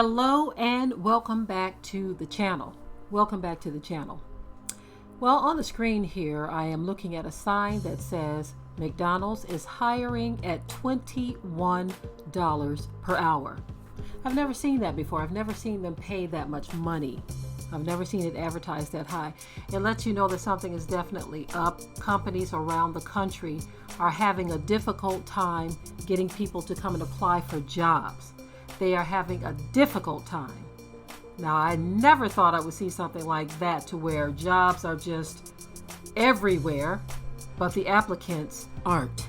Hello and welcome back to the channel. Welcome back to the channel. Well, on the screen here, I am looking at a sign that says McDonald's is hiring at $21 per hour. I've never seen that before. I've never seen them pay that much money. I've never seen it advertised that high. It lets you know that something is definitely up. Companies around the country are having a difficult time getting people to come and apply for jobs. They are having a difficult time. Now, I never thought I would see something like that, to where jobs are just everywhere, but the applicants aren't.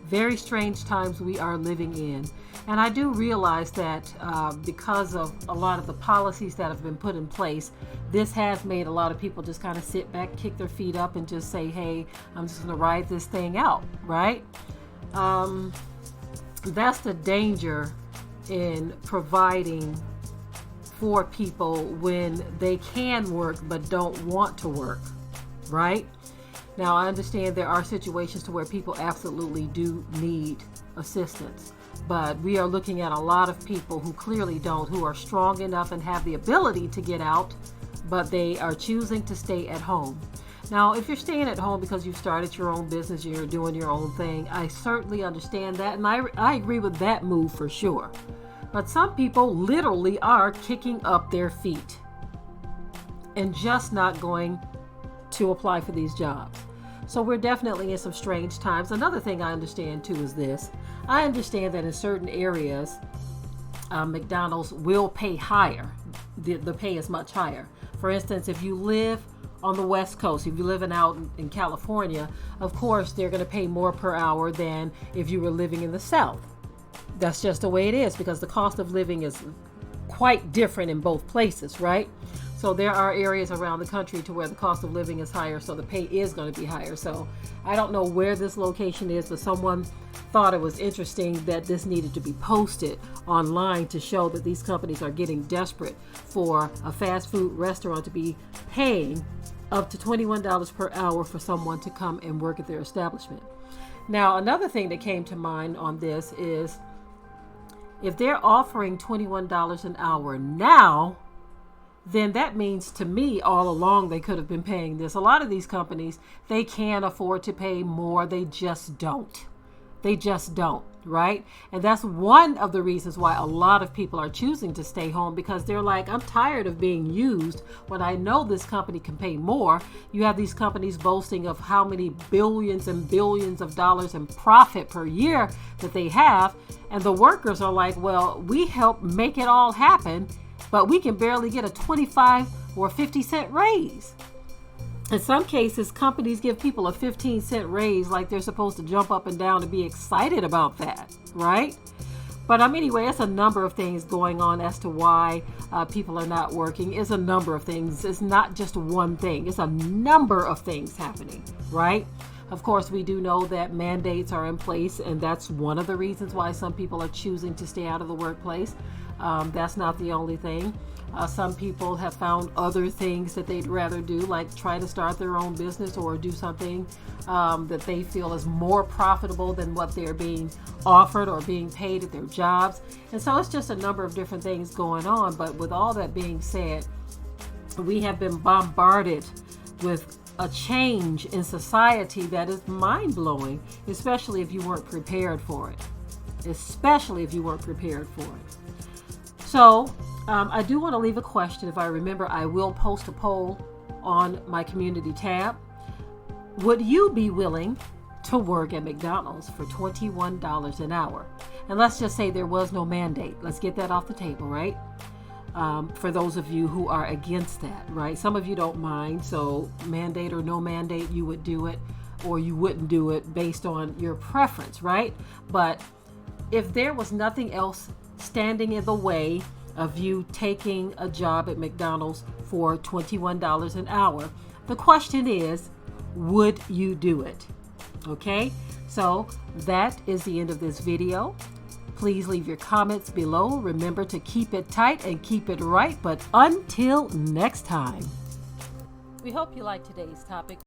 Very strange times we are living in. And I do realize that because of a lot of the policies that have been put in place, this has made a lot of people just kind of sit back, kick their feet up, and just say, hey, I'm just going to ride this thing out, right? That's the danger in providing for people when they can work but don't want to work, right? Now, I understand there are situations to where people absolutely do need assistance, but we are looking at a lot of people who clearly don't, who are strong enough and have the ability to get out, but they are choosing to stay at home. Now, if you're staying at home because you've started your own business, you're doing your own thing, I certainly understand that, and I agree with that move for sure. But some people literally are kicking up their feet and just not going to apply for these jobs. So we're definitely in some strange times. Another thing I understand too is this. I understand that in certain areas, McDonald's will pay higher. The pay is much higher. For instance, if you live on the West Coast, if you're living out in California, of course, they're going to pay more per hour than if you were living in the South. That's just the way it is, because the cost of living is quite different in both places, right? So there are areas around the country to where the cost of living is higher, so the pay is going to be higher. So I don't know where this location is, but someone thought it was interesting that this needed to be posted online to show that these companies are getting desperate for a fast food restaurant to be paying up to $21 per hour for someone to come and work at their establishment. Now, another thing that came to mind on this is, if they're offering $21 an hour now, then that means to me all along they could have been paying this. A lot of these companies, they can afford to pay more. They just don't. They just don't, right? And that's one of the reasons why a lot of people are choosing to stay home, because they're like, I'm tired of being used when I know this company can pay more. You have these companies boasting of how many billions and billions of dollars in profit per year that they have. And the workers are like, well, we help make it all happen, but we can barely get a 25 or 50-cent raise. In some cases, companies give people a 15-cent raise like they're supposed to jump up and down and be excited about that, right? But anyway, it's a number of things going on as to why people are not working. It's a number of things. It's not just one thing. It's a number of things happening, right? Of course, we do know that mandates are in place, and that's one of the reasons why some people are choosing to stay out of the workplace. That's not the only thing. Some people have found other things that they'd rather do, like try to start their own business or do something that they feel is more profitable than what they're being offered or being paid at their jobs. And so it's just a number of different things going on. But with all that being said, we have been bombarded with a change in society that is mind-blowing, especially if you weren't prepared for it. Especially if you weren't prepared for it. So I do want to leave a question. If I remember, I will post a poll on my community tab. Would you be willing to work at McDonald's for $21 an hour? And let's just say there was no mandate. Let's get that off the table, right? For those of you who are against that, right? Some of you don't mind. So mandate or no mandate, you would do it or you wouldn't do it based on your preference, right? But if there was nothing else standing in the way of you taking a job at McDonald's for $21 an hour, the question is, would you do it? Okay, so that is the end of this video. Please leave your comments below. Remember to keep it tight and keep it right. But until next time, we hope you liked today's topic.